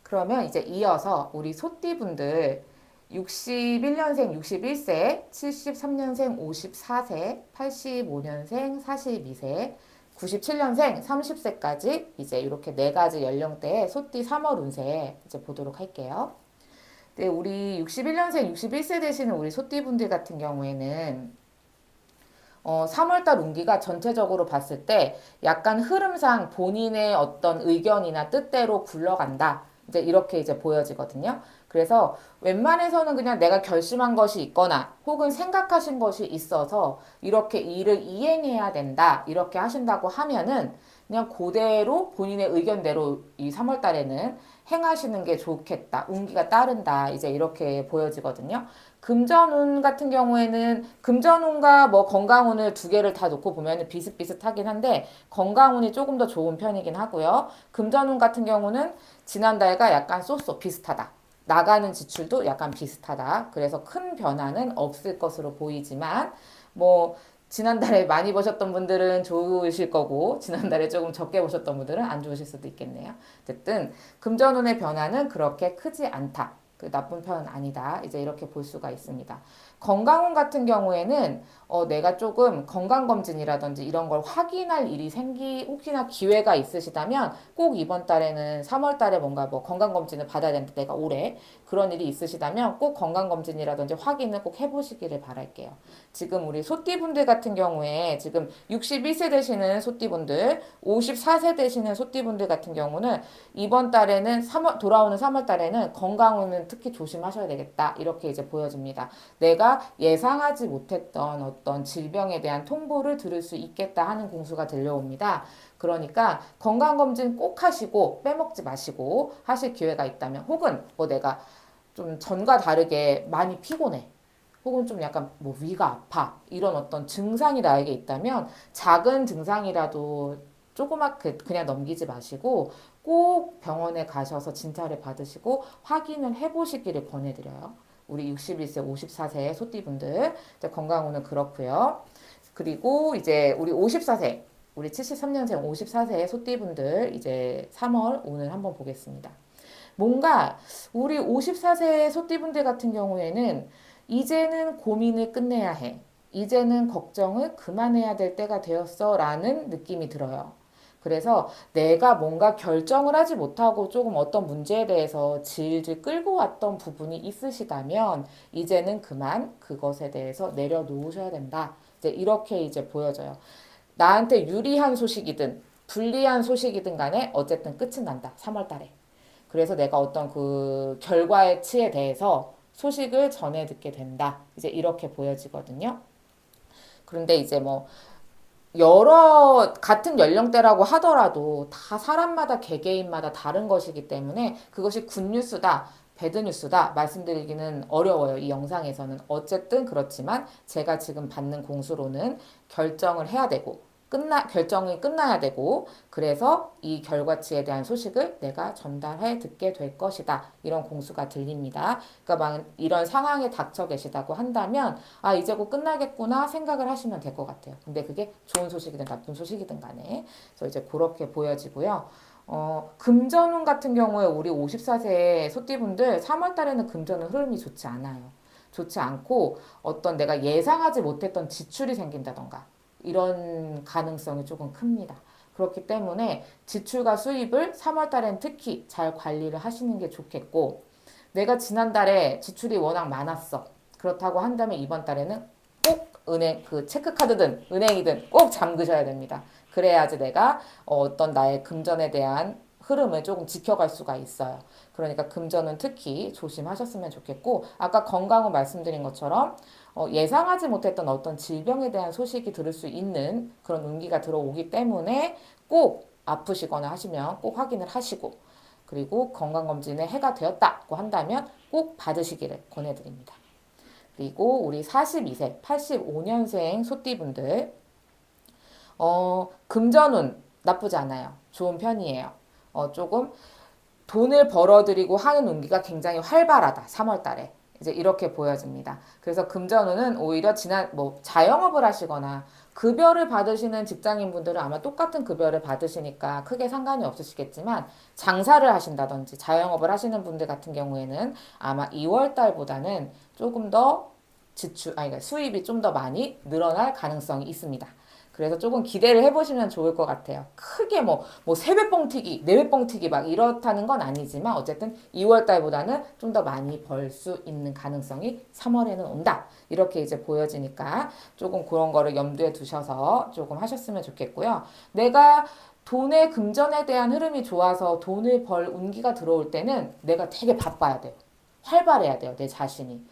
그러면 이제 이어서 우리 소띠분들 61년생 61세, 73년생 54세, 85년생 42세, 97년생 30세까지 이제 이렇게 네 가지 연령대의 소띠 3월 운세 이제 보도록 할게요. 네, 우리 61년생 61세 되시는 우리 소띠분들 같은 경우에는 3월달 운기가 전체적으로 봤을 때 약간 흐름상 본인의 어떤 의견이나 뜻대로 굴러간다. 이제 이렇게 이제 보여지거든요. 그래서 웬만해서는 그냥 내가 결심한 것이 있거나 혹은 생각하신 것이 있어서 이렇게 일을 이행해야 된다. 이렇게 하신다고 하면은 그냥 그대로 본인의 의견대로 이 3월 달에는 행하시는 게 좋겠다. 운기가 따른다. 이제 이렇게 보여지거든요. 금전운 같은 경우에는 금전운과 뭐 건강운을 두 개를 다 놓고 보면 비슷비슷하긴 한데 건강운이 조금 더 좋은 편이긴 하고요. 금전운 같은 경우는 지난달과 약간 쏘쏘 비슷하다. 나가는 지출도 약간 비슷하다. 그래서 큰 변화는 없을 것으로 보이지만 뭐 지난달에 많이 버셨던 분들은 좋으실 거고 지난달에 조금 적게 버셨던 분들은 안 좋으실 수도 있겠네요. 어쨌든 금전운의 변화는 그렇게 크지 않다. 그 나쁜 편은 아니다. 이제 이렇게 볼 수가 있습니다. 건강운 같은 경우에는 내가 조금 건강검진이라든지 이런 걸 확인할 일이 혹시나 기회가 있으시다면 꼭 이번 달에는 3월 달에 뭔가 뭐 건강검진을 받아야 되는데 내가 올해 그런 일이 있으시다면 꼭 건강검진이라든지 확인을 꼭 해보시기를 바랄게요. 지금 우리 소띠분들 같은 경우에 지금 61세 되시는 소띠분들, 54세 되시는 소띠분들 같은 경우는 이번 달에는 돌아오는 3월 달에는 건강은 특히 조심하셔야 되겠다. 이렇게 이제 보여집니다. 내가 예상하지 못했던 어떤 질병에 대한 통보를 들을 수 있겠다 하는 공수가 들려옵니다. 그러니까 건강검진 꼭 하시고 빼먹지 마시고 하실 기회가 있다면 혹은 뭐 내가 좀 전과 다르게 많이 피곤해. 혹은 좀 약간 뭐 위가 아파. 이런 어떤 증상이 나에게 있다면 작은 증상이라도 조그맣게 그냥 넘기지 마시고 꼭 병원에 가셔서 진찰을 받으시고 확인을 해보시기를 권해드려요. 우리 61세, 54세 소띠분들 건강운은 그렇고요. 그리고 이제 우리 54세, 우리 73년생 54세 소띠분들 이제 3월 운을 한번 보겠습니다. 뭔가 우리 54세 소띠분들 같은 경우에는 이제는 고민을 끝내야 해. 이제는 걱정을 그만해야 될 때가 되었어. 라는 느낌이 들어요. 그래서 내가 뭔가 결정을 하지 못하고 조금 어떤 문제에 대해서 질질 끌고 왔던 부분이 있으시다면 이제는 그만 그것에 대해서 내려놓으셔야 된다. 이제 이렇게 이제 보여져요. 나한테 유리한 소식이든 불리한 소식이든 간에 어쨌든 끝은 난다. 3월 달에. 그래서 내가 어떤 그 결과의 치에 대해서 소식을 전해 듣게 된다. 이제 이렇게 보여지거든요. 그런데 이제 뭐 여러 같은 연령대라고 하더라도 다 사람마다 개개인마다 다른 것이기 때문에 그것이 굿뉴스다. 배드뉴스다 말씀드리기는 어려워요. 이 영상에서는. 어쨌든 그렇지만 제가 지금 받는 공수로는 결정을 해야 되고 결정이 끝나야 되고 그래서 이 결과치에 대한 소식을 내가 전달해 듣게 될 것이다. 이런 공수가 들립니다. 그러니까 막 이런 상황에 닥쳐 계시다고 한다면 아 이제 곧 끝나겠구나 생각을 하시면 될 것 같아요. 근데 그게 좋은 소식이든 나쁜 소식이든 간에 그래서 이제 그렇게 보여지고요. 금전운 같은 경우에 우리 54세 소띠분들 3월 달에는 금전운 흐름이 좋지 않아요. 좋지 않고 어떤 내가 예상하지 못했던 지출이 생긴다던가 이런 가능성이 조금 큽니다. 그렇기 때문에 지출과 수입을 3월 달엔 특히 잘 관리를 하시는 게 좋겠고 내가 지난달에 지출이 워낙 많았어. 그렇다고 한다면 이번 달에는 꼭 은행 그 체크카드든 은행이든 꼭 잠그셔야 됩니다. 그래야지 내가 어떤 나의 금전에 대한 흐름을 조금 지켜갈 수가 있어요. 그러니까 금전은 특히 조심하셨으면 좋겠고 아까 건강은 말씀드린 것처럼 예상하지 못했던 어떤 질병에 대한 소식이 들을 수 있는 그런 운기가 들어오기 때문에 꼭 아프시거나 하시면 꼭 확인을 하시고 그리고 건강검진에 해가 되었다고 한다면 꼭 받으시기를 권해드립니다. 그리고 우리 42세, 85년생 소띠분들 금전운 나쁘지 않아요. 좋은 편이에요. 조금 돈을 벌어들이고 하는 운기가 굉장히 활발하다. 3월 달에. 이제 이렇게 보여집니다. 그래서 금전운은 오히려 자영업을 하시거나 급여를 받으시는 직장인 분들은 아마 똑같은 급여를 받으시니까 크게 상관이 없으시겠지만 장사를 하신다든지 자영업을 하시는 분들 같은 경우에는 아마 2월 달보다는 조금 더 그러니까 수입이 좀 더 많이 늘어날 가능성이 있습니다. 그래서 조금 기대를 해보시면 좋을 것 같아요. 크게 세배뻥 튀기, 네배뻥 튀기 막 이렇다는 건 아니지만 어쨌든 2월 달보다는 좀 더 많이 벌 수 있는 가능성이 3월에는 온다. 이렇게 이제 보여지니까 조금 그런 거를 염두에 두셔서 조금 하셨으면 좋겠고요. 내가 돈의 금전에 대한 흐름이 좋아서 돈을 벌 운기가 들어올 때는 내가 되게 바빠야 돼요. 활발해야 돼요, 내 자신이.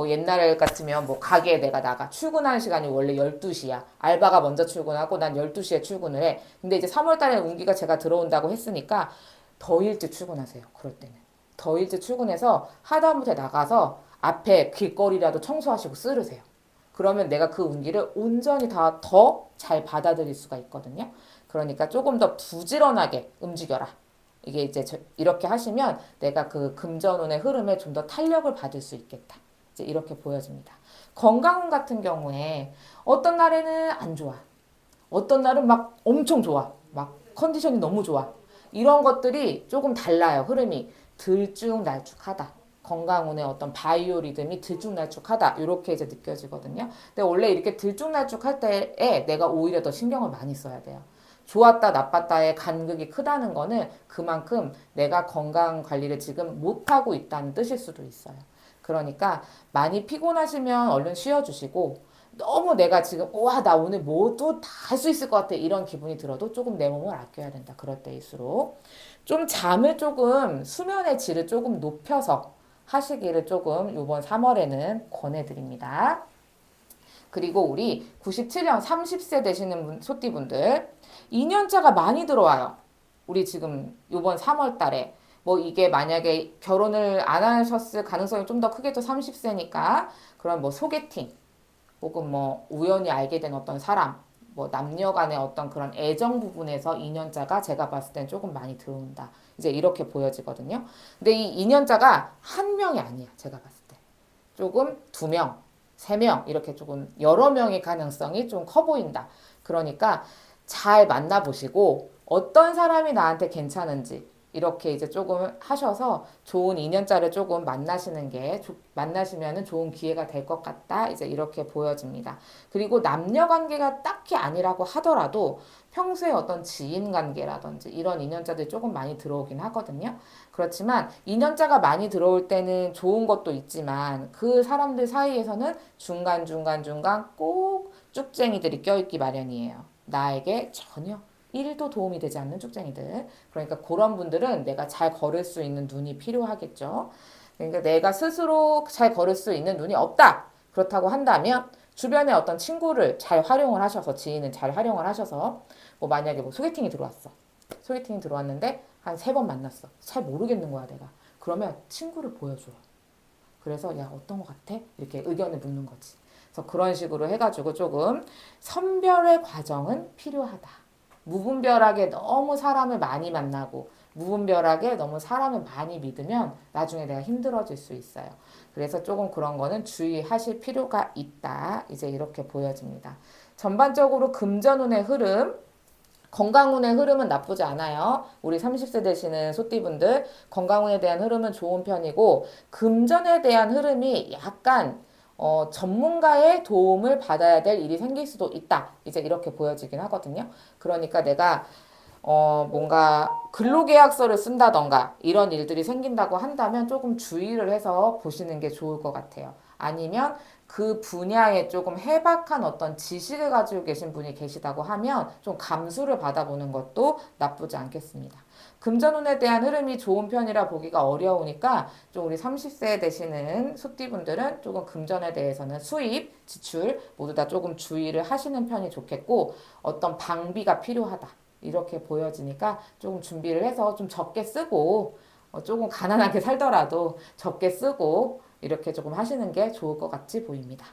옛날 같으면 가게에 내가 나가. 출근하는 시간이 원래 12시야. 알바가 먼저 출근하고 난 12시에 출근을 해. 근데 이제 3월 달에 운기가 제가 들어온다고 했으니까 더 일찍 출근하세요, 그럴 때는. 더 일찍 출근해서 하다못해 나가서 앞에 길거리라도 청소하시고 쓸으세요. 그러면 내가 그 운기를 온전히 다 더 잘 받아들일 수가 있거든요. 그러니까 조금 더 부지런하게 움직여라. 이게 이제 이렇게 하시면 내가 그 금전운의 흐름에 좀 더 탄력을 받을 수 있겠다. 이제 이렇게 보여집니다. 건강운 같은 경우에 어떤 날에는 안 좋아. 어떤 날은 막 엄청 좋아. 막 컨디션이 너무 좋아. 이런 것들이 조금 달라요. 흐름이 들쭉날쭉하다. 건강운의 어떤 바이오 리듬이 들쭉날쭉하다. 이렇게 이제 느껴지거든요. 근데 원래 이렇게 들쭉날쭉할 때에 내가 오히려 더 신경을 많이 써야 돼요. 좋았다 나빴다의 간극이 크다는 거는 그만큼 내가 건강 관리를 지금 못하고 있다는 뜻일 수도 있어요. 그러니까 많이 피곤하시면 얼른 쉬어주시고 너무 내가 지금 와 나 오늘 뭐도 다 할 수 있을 것 같아 이런 기분이 들어도 조금 내 몸을 아껴야 된다. 그럴 때일수록 좀 잠을 조금 수면의 질을 조금 높여서 하시기를 조금 이번 3월에는 권해드립니다. 그리고 우리 97년 30세 되시는 소띠분들 2년차가 많이 들어와요. 우리 지금 이번 3월 달에 이게 만약에 결혼을 안 하셨을 가능성이 좀 더 크겠죠. 30세니까. 그럼 소개팅 혹은 우연히 알게 된 어떤 사람 남녀 간의 어떤 그런 애정 부분에서 2년차가 제가 봤을 땐 조금 많이 들어온다. 이제 이렇게 보여지거든요. 근데 이 2년차가 한 명이 아니야. 제가 봤을 때. 조금 두 명, 세 명 이렇게 조금 여러 명의 가능성이 좀 커 보인다. 그러니까 잘 만나보시고 어떤 사람이 나한테 괜찮은지 이렇게 이제 조금 하셔서 좋은 인연자를 조금 만나시면은 좋은 기회가 될 것 같다. 이제 이렇게 보여집니다. 그리고 남녀 관계가 딱히 아니라고 하더라도 평소에 어떤 지인 관계라든지 이런 인연자들이 조금 많이 들어오긴 하거든요. 그렇지만 인연자가 많이 들어올 때는 좋은 것도 있지만 그 사람들 사이에서는 중간중간 꼭 쭉쟁이들이 껴있기 마련이에요. 나에게 전혀 1도 도움이 되지 않는 쭉쟁이들. 그러니까 그런 분들은 내가 잘 걸을 수 있는 눈이 필요하겠죠. 그러니까 내가 스스로 잘 걸을 수 있는 눈이 없다. 그렇다고 한다면 주변에 어떤 친구를 잘 활용을 하셔서 지인을 잘 활용을 하셔서 만약에 소개팅이 들어왔어. 소개팅이 들어왔는데 한 3번 만났어. 잘 모르겠는 거야 내가. 그러면 친구를 보여줘. 그래서 야 어떤 거 같아? 이렇게 의견을 묻는 거지. 그래서 그런 식으로 해가지고 조금 선별의 과정은 필요하다. 무분별하게 너무 사람을 많이 만나고 무분별하게 너무 사람을 많이 믿으면 나중에 내가 힘들어질 수 있어요. 그래서 조금 그런 거는 주의하실 필요가 있다. 이제 이렇게 보여집니다. 전반적으로 금전운의 흐름, 건강운의 흐름은 나쁘지 않아요. 우리 30세 되시는 소띠분들 건강운에 대한 흐름은 좋은 편이고 금전에 대한 흐름이 약간 전문가의 도움을 받아야 될 일이 생길 수도 있다. 이제 이렇게 보여지긴 하거든요. 그러니까 내가 뭔가 근로계약서를 쓴다던가 이런 일들이 생긴다고 한다면 조금 주의를 해서 보시는 게 좋을 것 같아요. 아니면 그 분야에 조금 해박한 어떤 지식을 가지고 계신 분이 계시다고 하면 좀 감수를 받아보는 것도 나쁘지 않겠습니다. 금전운에 대한 흐름이 좋은 편이라 보기가 어려우니까 좀 우리 30세 되시는 소띠분들은 조금 금전에 대해서는 수입, 지출 모두 다 조금 주의를 하시는 편이 좋겠고 어떤 방비가 필요하다. 이렇게 보여지니까 조금 준비를 해서 좀 적게 쓰고 조금 가난하게 살더라도 적게 쓰고 이렇게 조금 하시는 게 좋을 것 같이 보입니다.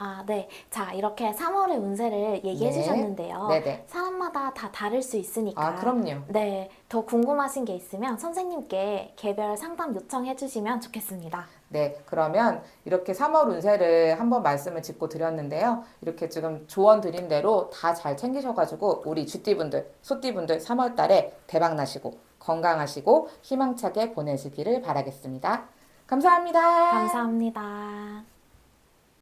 아, 네. 자, 이렇게 3월의 운세를 얘기해 네. 주셨는데요. 네네. 사람마다 다 다를 수 아, 있으니까. 그럼요. 네. 더 궁금하신 게 있으면 선생님께 개별 상담 요청해 주시면 좋겠습니다. 네, 그러면 이렇게 3월 운세를 한번 말씀을 짚고 드렸는데요. 이렇게 지금 조언 드린 대로 다 잘 챙기셔가지고 우리 쥐띠분들, 소띠분들 3월 달에 대박 나시고 건강하시고 희망차게 보내시기를 바라겠습니다. 감사합니다. 감사합니다.